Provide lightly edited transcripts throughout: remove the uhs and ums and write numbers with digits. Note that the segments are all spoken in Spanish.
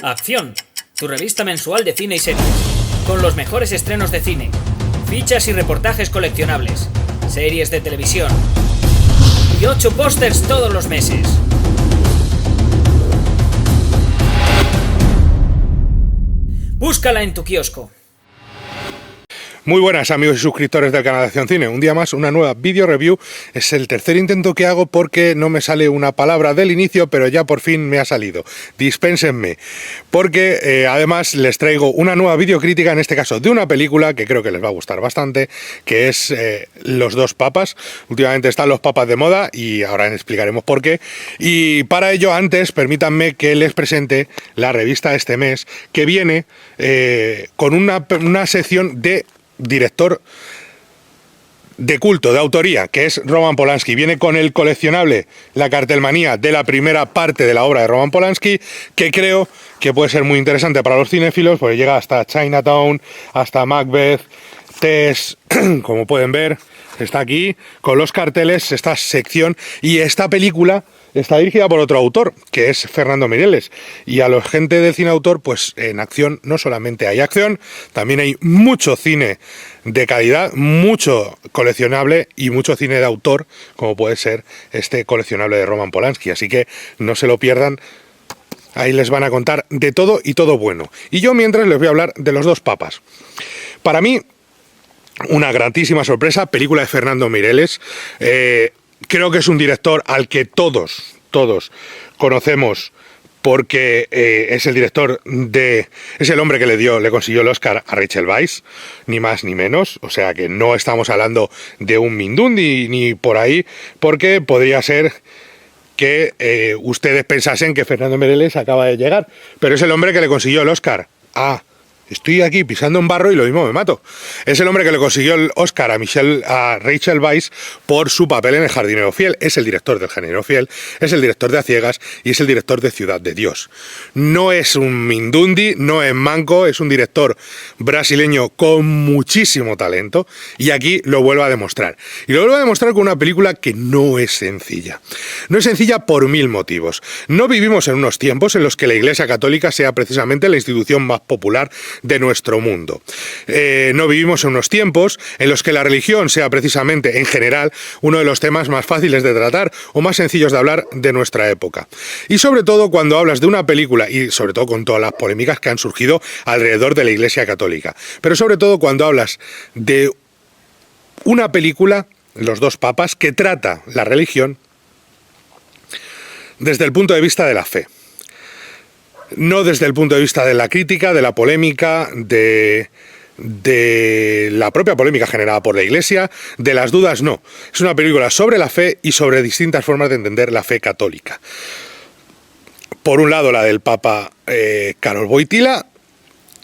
Acción, tu revista mensual de cine y series, con los mejores estrenos de cine, fichas y reportajes coleccionables, series de televisión y 8 pósters todos los meses. Búscala en tu kiosco. Muy buenas amigos y suscriptores del canal de Acción Cine, un día más una nueva video review. Es el tercer intento que hago porque no me sale una palabra del inicio, pero ya por fin me ha salido. Dispénsenme, porque además les traigo una nueva videocrítica, en este caso de una película que creo que les va a gustar bastante, que es Los dos papas. Últimamente están los papas de moda y ahora explicaremos por qué. Y para ello antes permítanme que les presente la revista de este mes, que viene con una sección de director de culto, de autoría, que es Roman Polanski. Viene con el coleccionable, la cartelmanía de la primera parte de la obra de Roman Polanski, que creo que puede ser muy interesante para los cinéfilos, porque llega hasta Chinatown, hasta Macbeth, Tess, como pueden ver, está aquí, con los carteles, esta sección, y esta película está dirigida por otro autor, que es Fernando Mireles. Y a la gente del cine autor, pues en acción no solamente hay acción, también hay mucho cine de calidad, mucho coleccionable y mucho cine de autor, como puede ser este coleccionable de Roman Polanski. Así que no se lo pierdan, ahí les van a contar de todo y todo bueno. Y yo mientras les voy a hablar de Los dos papas. Para mí, una gratísima sorpresa, película de Fernando Mireles. Creo que es un director al que todos conocemos, porque es el director es el hombre que le consiguió el Oscar a Rachel Weisz, ni más ni menos. O sea que no estamos hablando de un Mindundi ni por ahí, porque podría ser que ustedes pensasen que Fernando Mireles acaba de llegar, pero es el hombre que le consiguió el Oscar a... Estoy aquí pisando en barro y lo mismo me mato. Es el hombre que le consiguió el Oscar a Rachel Weisz por su papel en El jardinero fiel. Es el director del Jardinero fiel, es el director de A ciegas y es el director de Ciudad de Dios. No es un Mindundi, no es manco, es un director brasileño con muchísimo talento y aquí lo vuelve a demostrar. Y lo vuelve a demostrar con una película que no es sencilla. No es sencilla por 1000 motivos. No vivimos en unos tiempos en los que la Iglesia Católica sea precisamente la institución más popular de nuestro mundo. No vivimos en unos tiempos en los que la religión sea precisamente, en general, uno de los temas más fáciles de tratar o más sencillos de hablar de nuestra época. Y sobre todo cuando hablas de una película, y sobre todo con todas las polémicas que han surgido alrededor de la Iglesia Católica, pero sobre todo cuando hablas de una película, Los dos papas, que trata la religión desde el punto de vista de la fe. No desde el punto de vista de la crítica, de la polémica, de la propia polémica generada por la Iglesia, de las dudas, no. Es una película sobre la fe y sobre distintas formas de entender la fe católica. Por un lado, la del Papa Karol Wojtyła,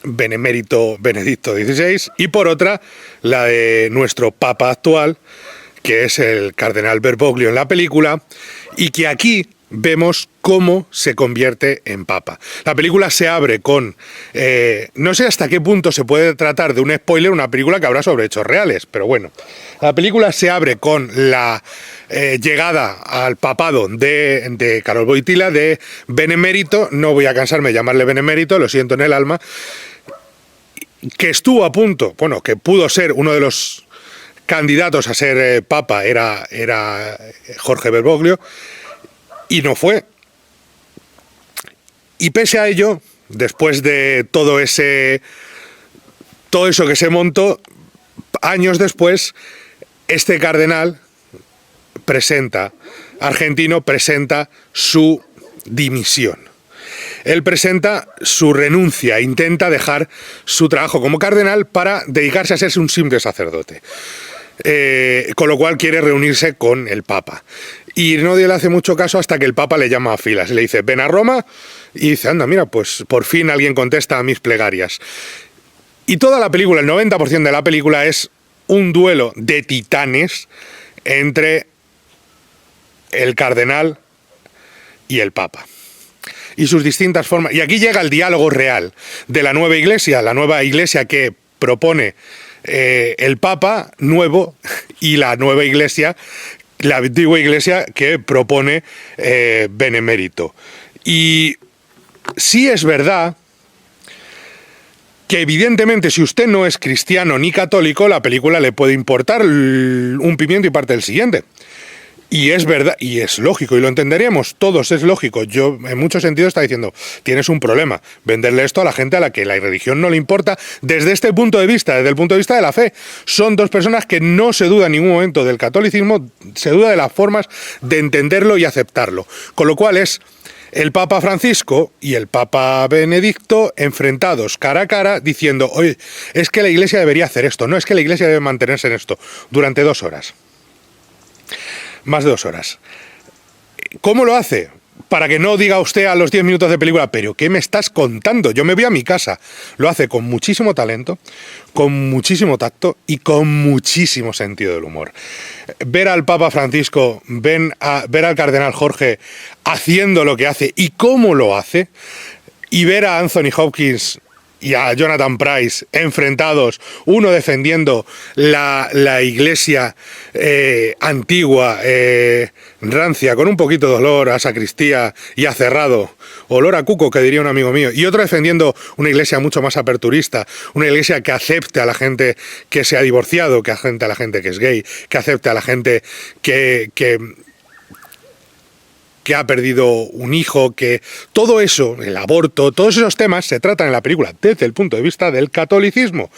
benemérito Benedicto XVI, y por otra, la de nuestro Papa actual, que es el cardenal Bergoglio en la película, y que aquí vemos cómo se convierte en papa. La película se abre con... no sé hasta qué punto se puede tratar de un spoiler, una película que habla sobre hechos reales, pero bueno. La película se abre con la llegada al papado de Karol Wojtyła, de benemérito, no voy a cansarme de llamarle benemérito, lo siento en el alma, que estuvo a punto, bueno, que pudo ser uno de los candidatos a ser papa, era Jorge Bergoglio, y no fue. Y pese a ello, después de todo eso que se montó, años después, este cardenal argentino presenta su dimisión. Él presenta su renuncia, intenta dejar su trabajo como cardenal para dedicarse a ser un simple sacerdote. Con lo cual quiere reunirse con el Papa. Y no le hace mucho caso hasta que el Papa le llama a filas. Le dice, ven a Roma. Y dice, anda, mira, pues por fin alguien contesta a mis plegarias. Y toda la película, el 90% de la película es un duelo de titanes entre el cardenal y el Papa. Y sus distintas formas. Y aquí llega el diálogo real de la nueva iglesia que propone el Papa nuevo y la nueva iglesia, la antigua iglesia que propone Benemérito. Y Sí es verdad que evidentemente si usted no es cristiano ni católico, la película le puede importar un pimiento y parte del siguiente. Y es verdad, y es lógico, y lo entenderíamos todos, es lógico. Yo, en muchos sentidos, está diciendo, tienes un problema, venderle esto a la gente a la que la religión no le importa, desde este punto de vista, desde el punto de vista de la fe. Son dos personas que no se duda en ningún momento del catolicismo, se duda de las formas de entenderlo y aceptarlo. Con lo cual es el Papa Francisco y el Papa Benedicto enfrentados cara a cara diciendo, oye, es que la Iglesia debería hacer esto, no es que la Iglesia debe mantenerse en esto, durante 2 horas. Más de 2 horas. ¿Cómo lo hace? Para que no diga usted a los 10 minutos de película, pero ¿qué me estás contando? Yo me voy a mi casa. Lo hace con muchísimo talento, con muchísimo tacto y con muchísimo sentido del humor. Ver al Papa Francisco, ver al Cardenal Jorge haciendo lo que hace y cómo lo hace, y ver a Anthony Hopkins y a Jonathan Pryce enfrentados, uno defendiendo la iglesia antigua, rancia, con un poquito de olor a sacristía y a cerrado, olor a cuco, que diría un amigo mío, y otro defendiendo una iglesia mucho más aperturista, una iglesia que acepte a la gente que se ha divorciado, que acepte a la gente que es gay, que acepte a la gente que ha perdido un hijo, que todo eso, el aborto, todos esos temas se tratan en la película desde el punto de vista del catolicismo.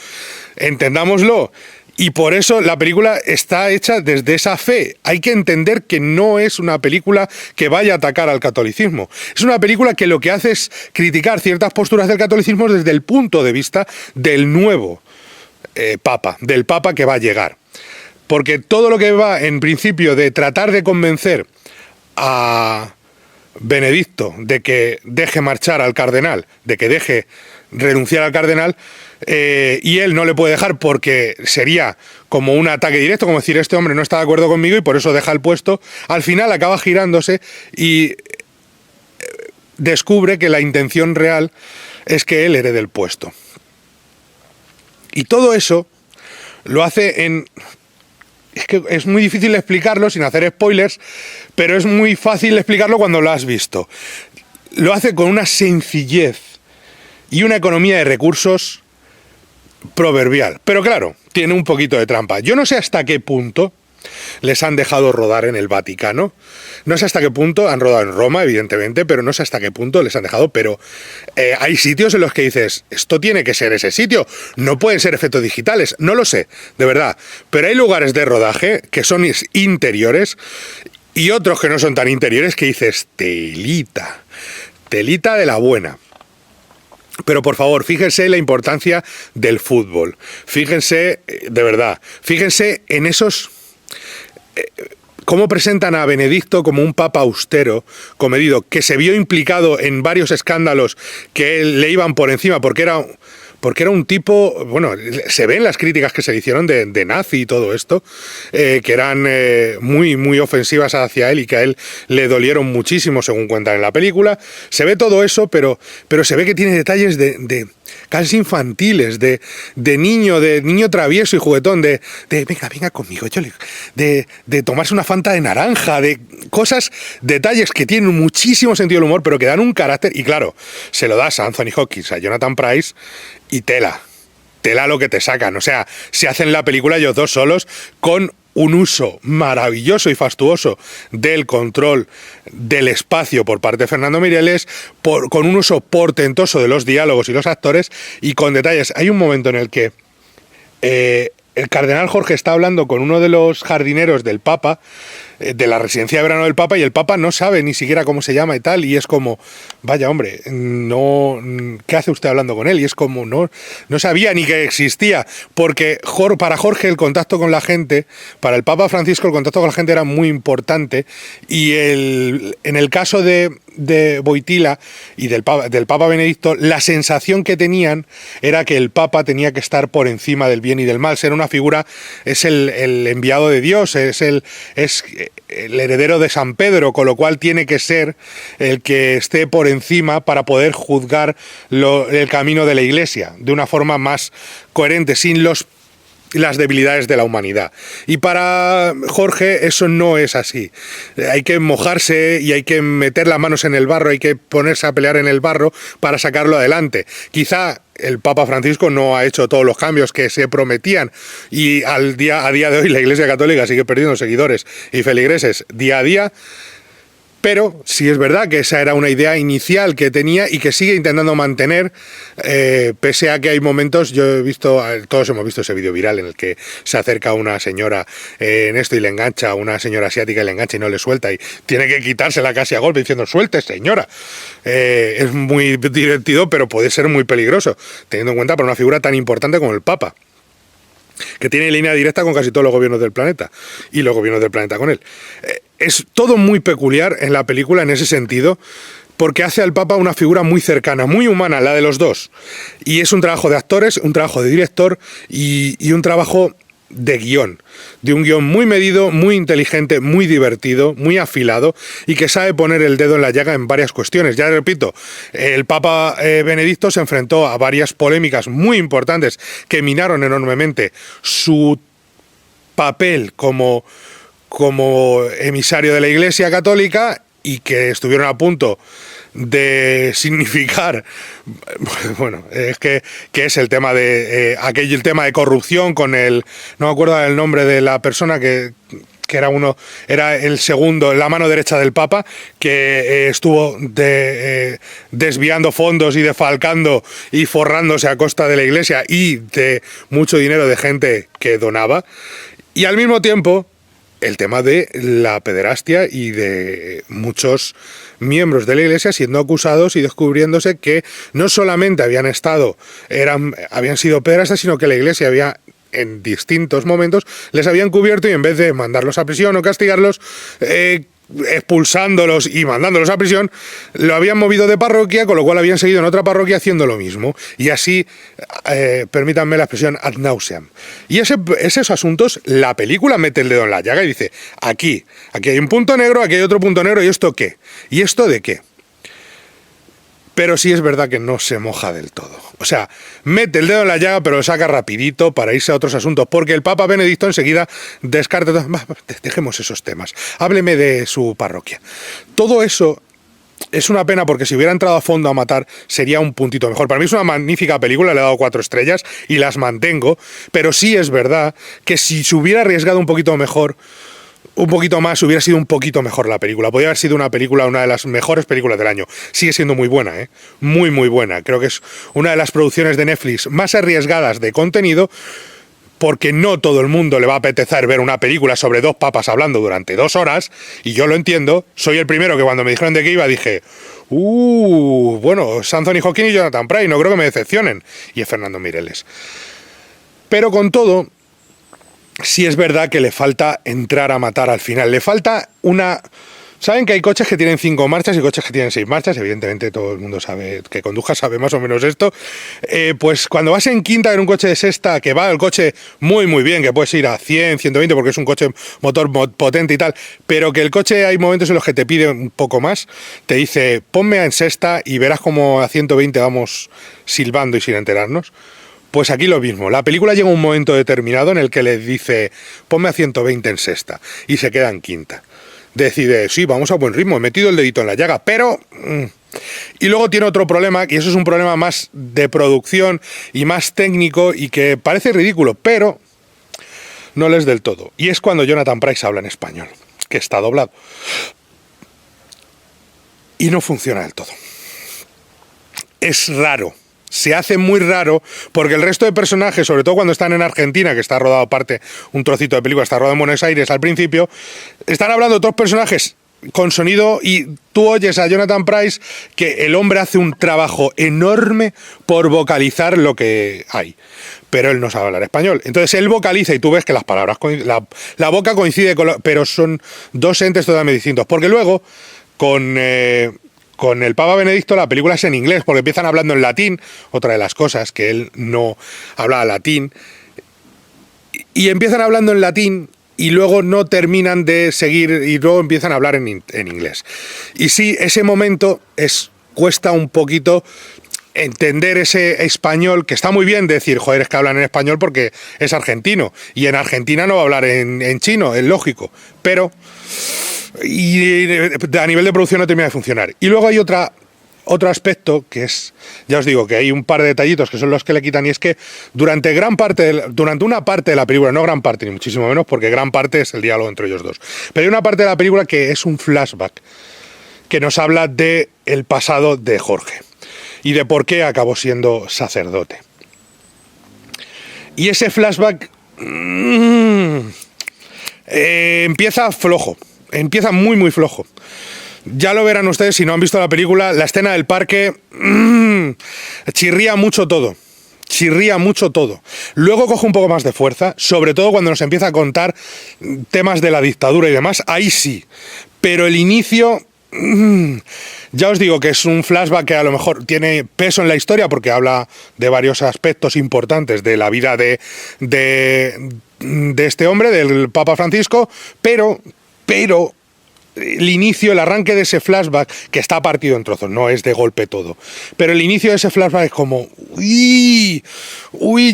Entendámoslo. Y por eso la película está hecha desde esa fe. Hay que entender que no es una película que vaya a atacar al catolicismo. Es una película que lo que hace es criticar ciertas posturas del catolicismo desde el punto de vista del nuevo Papa, del Papa que va a llegar. Porque todo lo que va en principio de tratar de convencer a Benedicto de que deje marchar al cardenal, de que deje renunciar al cardenal, y él no le puede dejar porque sería como un ataque directo, como decir, este hombre no está de acuerdo conmigo y por eso deja el puesto. Al final acaba girándose y descubre que la intención real es que él herede el puesto. Y todo eso lo hace en... Es que es muy difícil explicarlo sin hacer spoilers, pero es muy fácil explicarlo cuando lo has visto. Lo hace con una sencillez y una economía de recursos proverbial. Pero claro, tiene un poquito de trampa. Yo no sé hasta qué punto les han dejado rodar en el Vaticano. No sé hasta qué punto han rodado en Roma, evidentemente, pero no sé hasta qué punto les han dejado. Pero hay sitios en los que dices, esto tiene que ser ese sitio. No pueden ser efectos digitales. No lo sé, de verdad. Pero hay lugares de rodaje que son interiores y otros que no son tan interiores que dices, telita. Telita de la buena. Pero por favor, fíjense en la importancia del fútbol. Fíjense, de verdad, fíjense en esos... cómo presentan a Benedicto como un papa austero, comedido, que se vio implicado en varios escándalos que le iban por encima porque era un tipo, bueno, se ven las críticas que se le hicieron de nazi y todo esto, que eran muy, muy ofensivas hacia él y que a él le dolieron muchísimo, según cuentan en la película. Se ve todo eso, pero se ve que tiene detalles de casi infantiles, de niño travieso y juguetón, de venga conmigo, de tomarse una fanta de naranja, de cosas, detalles que tienen muchísimo sentido del humor, pero que dan un carácter, y claro, se lo das a Anthony Hopkins, a Jonathan Pryce, y tela lo que te sacan. O sea, se hacen la película ellos dos solos con un uso maravilloso y fastuoso del control del espacio por parte de Fernando Mireles, con un uso portentoso de los diálogos y los actores y con detalles. Hay un momento en el que el cardenal Jorge está hablando con uno de los jardineros del Papa, de la residencia de verano del Papa, y el Papa no sabe ni siquiera cómo se llama y tal, y es como, vaya hombre, no, ¿qué hace usted hablando con él? Y es como, no sabía ni que existía, porque para Jorge el contacto con la gente, para el Papa Francisco el contacto con la gente era muy importante, y en el caso de Wojtyła y del Papa Benedicto, la sensación que tenían era que el Papa tenía que estar por encima del bien y del mal, ser una figura, es el enviado de Dios, es el heredero de San Pedro, con lo cual tiene que ser el que esté por encima para poder juzgar el camino de la Iglesia de una forma más coherente, sin los las debilidades de la humanidad. Y para Jorge eso no es así. Hay que mojarse y hay que meter las manos en el barro, hay que ponerse a pelear en el barro para sacarlo adelante. Quizá el Papa Francisco no ha hecho todos los cambios que se prometían y a día de hoy la Iglesia Católica sigue perdiendo seguidores y feligreses día a día. Pero sí es verdad que esa era una idea inicial que tenía y que sigue intentando mantener, pese a que hay momentos, yo he visto, todos hemos visto ese vídeo viral en el que se acerca una señora en esto y le engancha, una señora asiática y le engancha y no le suelta y tiene que quitársela casi a golpe diciendo suelte señora. Es muy divertido, pero puede ser muy peligroso, teniendo en cuenta para una figura tan importante como el Papa, que tiene línea directa con casi todos los gobiernos del planeta y los gobiernos del planeta con él. Es todo muy peculiar en la película en ese sentido, porque hace al Papa una figura muy cercana, muy humana, la de los dos. Y es un trabajo de actores, un trabajo de director y un trabajo de guión. De un guión muy medido, muy inteligente, muy divertido, muy afilado y que sabe poner el dedo en la llaga en varias cuestiones. Ya repito, el Papa Benedicto se enfrentó a varias polémicas muy importantes que minaron enormemente su papel como emisario de la Iglesia Católica y que estuvieron a punto de significar, bueno, es que es el tema de el tema de corrupción con el, no me acuerdo el nombre de la persona que era el segundo, la mano derecha del Papa, que estuvo desviando fondos y defalcando y forrándose a costa de la Iglesia y de mucho dinero de gente que donaba, y al mismo tiempo el tema de la pederastia y de muchos miembros de la Iglesia siendo acusados y descubriéndose que no solamente habían sido pederastas, sino que la Iglesia había en distintos momentos les habían cubierto y en vez de mandarlos a prisión o castigarlos, expulsándolos y mandándolos a prisión, lo habían movido de parroquia, con lo cual habían seguido en otra parroquia haciendo lo mismo. Y así, permítanme la expresión, ad nauseam. Y esos asuntos, la película mete el dedo en la llaga y dice, aquí hay un punto negro, aquí hay otro punto negro, ¿y esto qué? ¿Y esto de qué? Pero sí es verdad que no se moja del todo. O sea, mete el dedo en la llaga, pero lo saca rapidito para irse a otros asuntos, porque el Papa Benedicto enseguida descarta, dejemos esos temas, hábleme de su parroquia. Todo eso es una pena, porque si hubiera entrado a fondo a matar sería un puntito mejor. Para mí es una magnífica película, le he dado 4 estrellas y las mantengo, pero sí es verdad que si se hubiera arriesgado un poquito más, hubiera sido un poquito mejor la película. Podría haber sido una de las mejores películas del año. Sigue siendo muy buena, muy muy buena. Creo que es una de las producciones de Netflix más arriesgadas de contenido, porque no todo el mundo le va a apetecer ver una película sobre 2 papas hablando durante 2 horas, y yo lo entiendo. Soy el primero que cuando me dijeron de qué iba dije, bueno, es Anthony Hopkins y Jonathan Pryce, no creo que me decepcionen. Y es Fernando Mireles. Pero con todo, sí es verdad que le falta entrar a matar al final. Le falta una... Saben que hay coches que tienen 5 marchas y coches que tienen 6 marchas. Evidentemente todo el mundo sabe que conduzca, sabe más o menos esto. Pues cuando vas en quinta en un coche de sexta, que va el coche muy muy bien, que puedes ir a 100, 120 porque es un coche motor potente y tal, pero que el coche hay momentos en los que te pide un poco más, te dice ponme en sexta y verás como a 120 vamos silbando y sin enterarnos. Pues aquí lo mismo, la película llega a un momento determinado en el que le dice ponme a 120 en sexta y se queda en quinta. Decide, sí, vamos a buen ritmo, he metido el dedito en la llaga, pero... Y luego tiene otro problema, y eso es un problema más de producción y más técnico y que parece ridículo, pero no lo es del todo. Y es cuando Jonathan Pryce habla en español, que está doblado. Y no funciona del todo. Es raro. Se hace muy raro porque el resto de personajes, sobre todo cuando están en Argentina, que está rodado un trocito de película, está rodado en Buenos Aires al principio, están hablando otros personajes con sonido y tú oyes a Jonathan Pryce que el hombre hace un trabajo enorme por vocalizar lo que hay, pero él no sabe hablar español. Entonces él vocaliza y tú ves que las palabras, la boca coincide, pero son 2 entes totalmente distintos, porque luego con el Papa Benedicto la película es en inglés, porque empiezan hablando en latín, otra de las cosas, que él no hablaba latín, y empiezan hablando en latín y luego no terminan de seguir y luego empiezan a hablar en inglés. Y sí, ese momento cuesta un poquito entender ese español, que está muy bien decir, joder, es que hablan en español porque es argentino, y en Argentina no va a hablar en chino, es lógico, pero a nivel de producción no termina de funcionar. Y luego hay otro aspecto que es, ya os digo, que hay un par de detallitos que son los que le quitan, y es que durante una parte de la película, no gran parte ni muchísimo menos, porque gran parte es el diálogo entre ellos dos, pero hay una parte de la película que es un flashback que nos habla de el pasado de Jorge y de por qué acabó siendo sacerdote. Y ese flashback empieza flojo, empieza muy muy flojo. Ya lo verán ustedes si no han visto la película, la escena del parque chirría mucho todo. Luego coge un poco más de fuerza, sobre todo cuando nos empieza a contar temas de la dictadura y demás, ahí sí. Pero el inicio, ya os digo que es un flashback que a lo mejor tiene peso en la historia porque habla de varios aspectos importantes de la vida de este hombre, del Papa Francisco, pero el inicio, el arranque de ese flashback, que está partido en trozos, no es de golpe todo, pero el inicio de ese flashback es como, uy,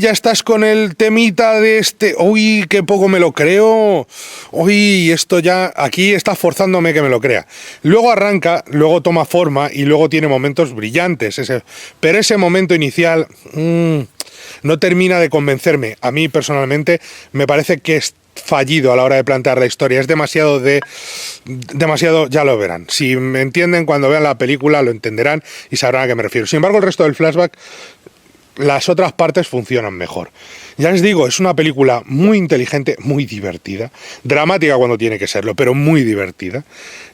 ya estás con el temita de uy, qué poco me lo creo, uy, esto ya, aquí está forzándome que me lo crea. Luego arranca, luego toma forma y luego tiene momentos brillantes, pero ese momento inicial no termina de convencerme. A mí personalmente me parece que es fallido a la hora de plantear la historia, es demasiado, ya lo verán. Si me entienden, cuando vean la película lo entenderán y sabrán a qué me refiero. Sin embargo, el resto del flashback, las otras partes funcionan mejor. Ya les digo, es una película muy inteligente, muy divertida, dramática cuando tiene que serlo, pero muy divertida.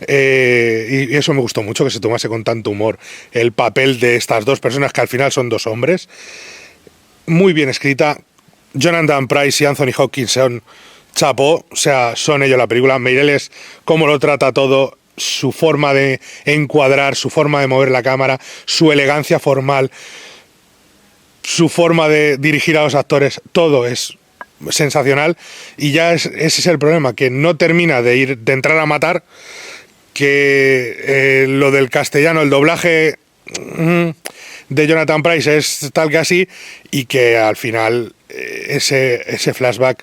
Y eso me gustó mucho, que se tomase con tanto humor el papel de estas dos personas, que al final son dos hombres. Muy bien escrita. Jonathan Pryce y Anthony Hopkins son chapó, o sea, son ellos la película. Meireles, cómo lo trata todo, su forma de encuadrar, su forma de mover la cámara, su elegancia formal, su forma de dirigir a los actores, todo es sensacional. Y ya ese es el problema, que no termina de entrar a matar, que lo del castellano, el doblaje de Jonathan Pryce es tal que así, y que al final ese flashback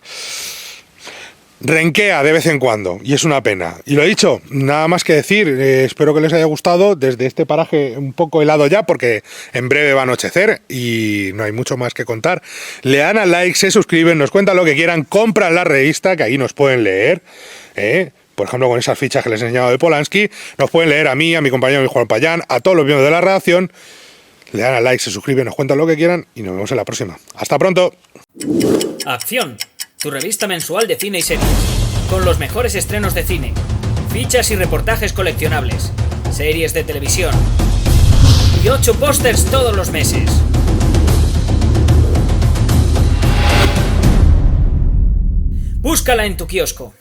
renquea de vez en cuando, y es una pena. Y lo he dicho, nada más que decir, espero que les haya gustado desde este paraje un poco helado ya, porque en breve va a anochecer y no hay mucho más que contar. Le dan al like, se suscriben, nos cuentan lo que quieran, compran la revista, que ahí nos pueden leer, por ejemplo, con esas fichas que les he enseñado de Polanski, nos pueden leer a mí, a mi compañero Juan Payán, a todos los miembros de la redacción. Le dan al like, se suscriben, nos cuentan lo que quieran y nos vemos en la próxima. ¡Hasta pronto! Acción, tu revista mensual de cine y series, con los mejores estrenos de cine, fichas y reportajes coleccionables, series de televisión y 8 pósters todos los meses. Búscala en tu kiosco.